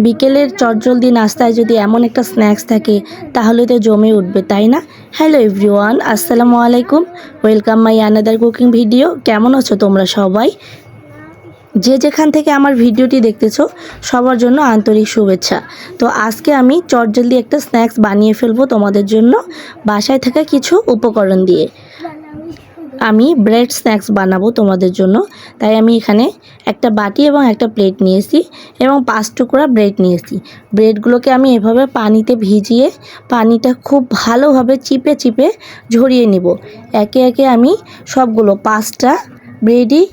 বিকেলের চটজলদি নাস্তায় যদি এমন একটা স্ন্যাক্স থাকে তাহলে তো জমে উঠবে, তাই না? হ্যালো এভরিওয়ান, আসসালামু আলাইকুম। Welcome my another cooking video. কেমন আছো তোমরা সবাই? যে যেখান থেকে আমার ভিডিওটি দেখতেছো সবার জন্য আন্তরিক শুভেচ্ছা। তো আজকে আমি চটজলদি একটা স্ন্যাক্স বানিয়ে ফেলবো তোমাদের জন্য বাসায় থাকা কিছু উপকরণ দিয়ে। আমি ব্রেড স্ন্যাক্স বানাবো তোমাদের জন্য। তাই আমি এখানে একটা বাটি এবং একটা প্লেট নিয়েছি এবং 5 টুকরা ব্রেড নিয়েছি। ব্রেডগুলোকে আমি এভাবে পানিতে ভিজিয়ে পানিটা খুব ভালোভাবে চিপে চিপে ঝরিয়ে নিব। একে একে আমি সবগুলো 5টা ব্রেডই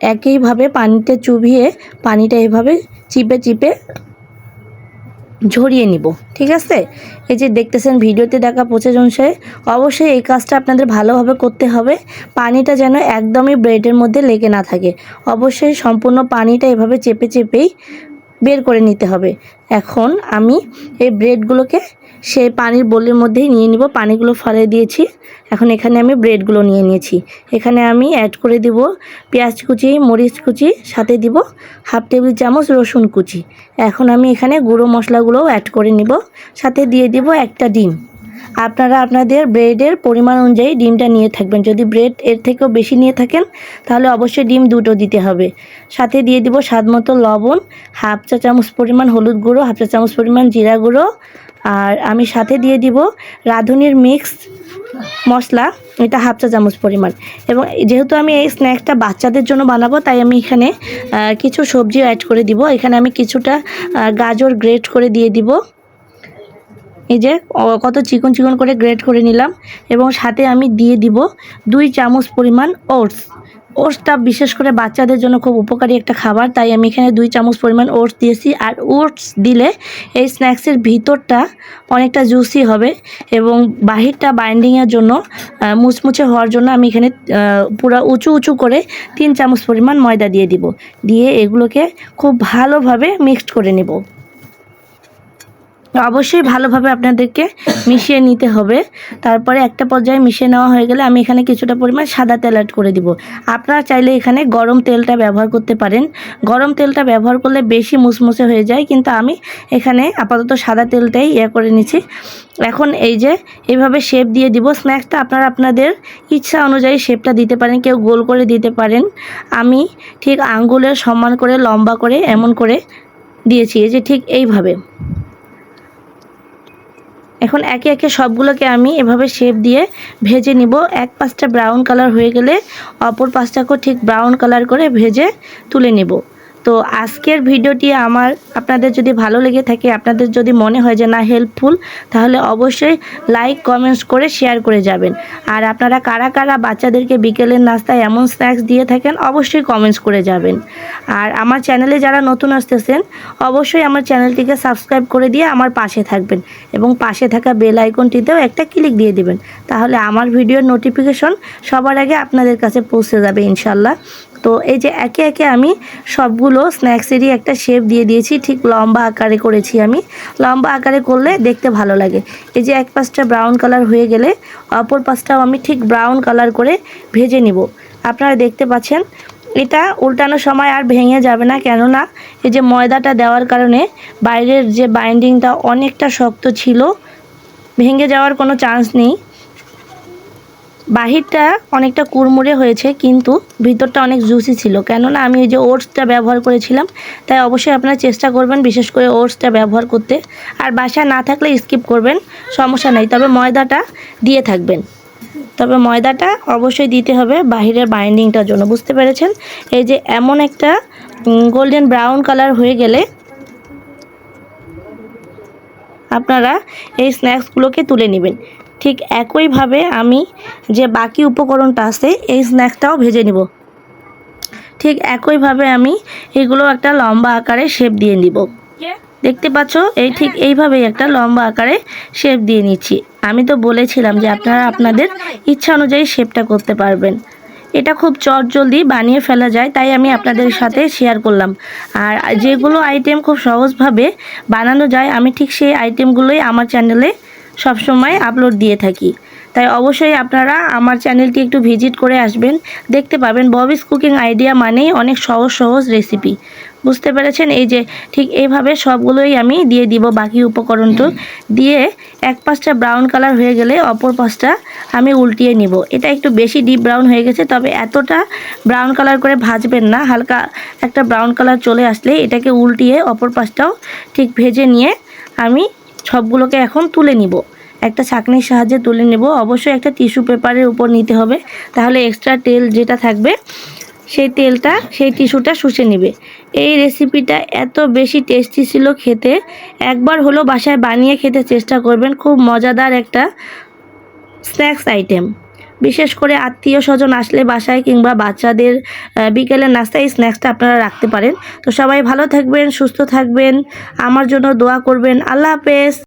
একইভাবে পানিতে চুবিয়ে পানিটা এভাবে চিপে চিপে ঝরিয়ে নিব, ঠিক আছে? এই যে দেখতেছেন ভিডিওতে দেখা প্রসেস অনুসারে অবশ্যই এই কাজটা আপনাদের ভালোভাবে করতে হবে। পানিটা যেন একদমই ব্রেডের মধ্যে লেগে না থাকে। অবশ্যই সম্পূর্ণ পানিটা এভাবে চেপে চেপেই বের করে নিতে হবে। এখন আমি এই ব্রেডগুলোকে সেই পানির বোলের মধ্যেই নিয়ে নিব। পানিগুলো ফেলে দিয়েছি। এখন এখানে আমি ব্রেডগুলো নিয়ে নিয়েছি। এখানে আমি অ্যাড করে দিব পেঁয়াজ কুচি, মরিচ কুচি, সাথে দিব হাফ টেবিল চামচ রসুন কুচি। এখন আমি এখানে গুঁড়ো মশলাগুলোও অ্যাড করে নিব। সাথে দিয়ে দিব একটা ডিম। আপনারা আপনাদের ব্রেডের পরিমাণ অনুযায়ী ডিমটা নিয়ে থাকবেন। যদি ব্রেড এর থেকেও বেশি নিয়ে থাকেন তাহলে অবশ্যই ডিম 2টো দিতে হবে। সাথে দিয়ে দিব স্বাদমতো লবণ, হাফ চা চামচ পরিমাণ হলুদ গুঁড়ো, হাফ চা চামচ পরিমাণ জিরা গুঁড়ো, আর আমি সাথে দিয়ে দিব রাঁধুনির মিক্স মশলা, এটা হাফ চা চামচ পরিমাণ। এবং যেহেতু আমি এই স্ন্যাক্সটা বাচ্চাদের জন্য বানাবো তাই আমি এখানে কিছু সবজিও অ্যাড করে দিব। এখানে আমি কিছুটা গাজর গ্রেট করে দিয়ে দিব। এই যে কত চিকন চিকন করে গ্রেট করে নিলাম। এবং সাথে আমি দিয়ে দিব 2 চামচ পরিমাণ ওটস। ওটসটা বিশেষ করে বাচ্চাদের জন্য খুব উপকারী একটা খাবার, তাই আমি এখানে 2 চামচ পরিমাণ ওটস দিয়েছি। আর ওটস দিলে এই স্ন্যাক্সের ভিতরটা অনেকটা জুসি হবে এবং বাহিরটা বাইন্ডিংয়ের জন্য মুচমুচে হওয়ার জন্য আমি এখানে পুরো উঁচু উঁচু করে 3 চামচ পরিমাণ ময়দা দিয়ে দিব। দিয়ে এগুলোকে খুব ভালোভাবে মিক্সড করে নেব। অবশ্যই ভালোভাবে আপনাদেরকে মিশিয়ে নিতে হবে। তারপরে একটা পর্যায়ে মিশিয়ে নেওয়া হয়ে গেলে আমি এখানে কিছুটা পরিমাণ সাদা তেল অ্যাড করে দিব। আপনারা চাইলে এখানে গরম তেলটা ব্যবহার করতে পারেন। গরম তেলটা ব্যবহার করলে বেশি মুসমুসে হয়ে যায়, কিন্তু আমি এখানে আপাতত সাদা তেলটাই করে নিচ্ছি। এখন এই যে এইভাবে শেপ দিয়ে দিব। স্ন্যাক্সটা আপনারা আপনাদের ইচ্ছা অনুযায়ী শেপটা দিতে পারেন, কেউ গোল করে দিতে পারেন। আমি ঠিক আঙ্গুলের সমান করে লম্বা করে এমন করে দিয়েছি, এই যে ঠিক এইভাবে। এখন একে একে সবগুলোকে আমি এভাবে শেপ দিয়ে ভেজে নিব। এক পাশটা ব্রাউন কালার হয়ে গেলে অপর পাশটাকেও ঠিক ব্রাউন কালার করে ভেজে তুলে নেব। তো আজকের ভিডিওটি আপনাদের যদি ভালো লেগে থাকে, আপনাদের যদি মনে হয় যে না হেল্পফুল, তাহলে অবশ্যই লাইক কমেন্টস করে শেয়ার করে যাবেন। আর আপনারা কারা কারা বাচ্চাদেরকে বিকেলের নাস্তায় এমন স্ন্যাক্স দিয়ে থাকেন অবশ্যই কমেন্টস করে যাবেন। আর আমার চ্যানেলে যারা নতুন আসতেছেন অবশ্যই আমার চ্যানেলটিকে সাবস্ক্রাইব করে দিয়ে আমার পাশে থাকবেন এবং পাশে থাকা বেল আইকনটিতেও একটা ক্লিক দিয়ে দিবেন। তাহলে আমার ভিডিওর নোটিফিকেশন সবার আগে আপনাদের কাছে পৌঁছে যাবে ইনশাল্লাহ। তো এই যে একে একে আমি সবগুলো স্ন্যাক্সেরই একটা শেপ দিয়ে দিয়েছি। ঠিক লম্বা আকারে করেছি আমি। লম্বা আকারে করলে দেখতে ভালো লাগে। এই যে এক পাশটা ব্রাউন কালার হয়ে গেলে অপর পাশটাও আমি ঠিক ব্রাউন কালার করে ভেজে নিব। আপনারা দেখতে পাচ্ছেন এটা উল্টানোর সময় আর ভেঙে যাবে না, কেননা এই যে ময়দাটা দেওয়ার কারণে বাইরের যে বাইন্ডিংটা অনেকটা শক্ত ছিল, ভেঙে যাওয়ার কোনো চান্স নেই। বাহিরটা অনেকটা কুড়মুড়ে হয়েছে কিন্তু ভিতরটা অনেক জুসি ছিল, কেননা আমি এই যে ওটসটা ব্যবহার করেছিলাম। তাই অবশ্যই আপনারা চেষ্টা করবেন বিশেষ করে ওটসটা ব্যবহার করতে। আর বাসায় না থাকলে স্কিপ করবেন, সমস্যা নেই, তবে ময়দাটা দিয়ে থাকবেন। তবে ময়দাটা অবশ্যই দিতে হবে বাহিরের বাইন্ডিংটার জন্য, বুঝতে পেরেছেন? এই যে এমন একটা গোল্ডেন ব্রাউন কালার হয়ে গেলে আপনারা এই স্ন্যাক্সগুলোকে তুলে নেবেন। ঠিক একইভাবে আমি যে বাকি উপকরণটা আছে এই স্ন্যাক্সটাও ভেজে নিব। ঠিক একইভাবে আমি এগুলো একটা লম্বা আকারে শেপ দিয়ে নিব। দেখতে পাচ্ছ এই ঠিক এইভাবেই একটা লম্বা আকারে শেপ দিয়ে নিচ্ছি। আমি তো বলেছিলাম যে আপনারা আপনাদের ইচ্ছা অনুযায়ী শেপটা করতে পারবেন। এটা খুব চটজলদি বানিয়ে ফেলা যায়, তাই আমি আপনাদের সাথে শেয়ার করলাম। আর যেগুলো আইটেম খুব সহজভাবে বানানো যায় আমি ঠিক সেই আইটেমগুলোই আমার চ্যানেলে সবসময় আপলোড দিয়ে থাকি। তাই অবশ্যই আপনারা আমার চ্যানেলটি একটু ভিজিট করে আসবেন, দেখতে পাবেন ববিস কুকিং আইডিয়া মানেই অনেক সহজ সহজ রেসিপি। বুঝতে পেরেছেন? এই যে ঠিক এইভাবে সবগুলোই আমি দিয়ে দিব, বাকি উপকরণটা দিয়ে এক পাশটা ব্রাউন কালার হয়ে গেলে অপর পাশটা আমি উল্টিয়ে নিব। এটা একটু বেশি ডিপ ব্রাউন হয়ে গেছে, তবে এতটা ব্রাউন কালার করে ভাজবেন না, হালকা একটা ব্রাউন কালার চলে আসলে এটাকে উল্টিয়ে অপর পাশটাও ঠিক ভেজে নিয়ে আমি সবগুলোকে এখন তুলে নিব। একটা ছাঁকনির সাহায্যে তুলে নেব। অবশ্যই একটা টিস্যু পেপারের উপর নিতে হবে, তাহলে এক্সট্রা তেল যেটা থাকবে সেই টিস্যুটা শুষে নেবে। এই রেসিপিটা এত বেশি টেস্টি ছিল খেতে, একবার হলো বাসায় বানিয়ে খেতে চেষ্টা করবেন। খুব মজাদার একটা স্ন্যাক্স আইটেম, বিশেষ করে আত্মীয় স্বজন আসলে বাসায় কিংবা বাচ্চাদের বিকেলের নাস্তায় এই স্ন্যাক্সটা আপনারা রাখতে পারেন। তো সবাই ভালো থাকবেন, সুস্থ থাকবেন, আমার জন্য দোয়া করবেন। আল্লাহ হাফেজ।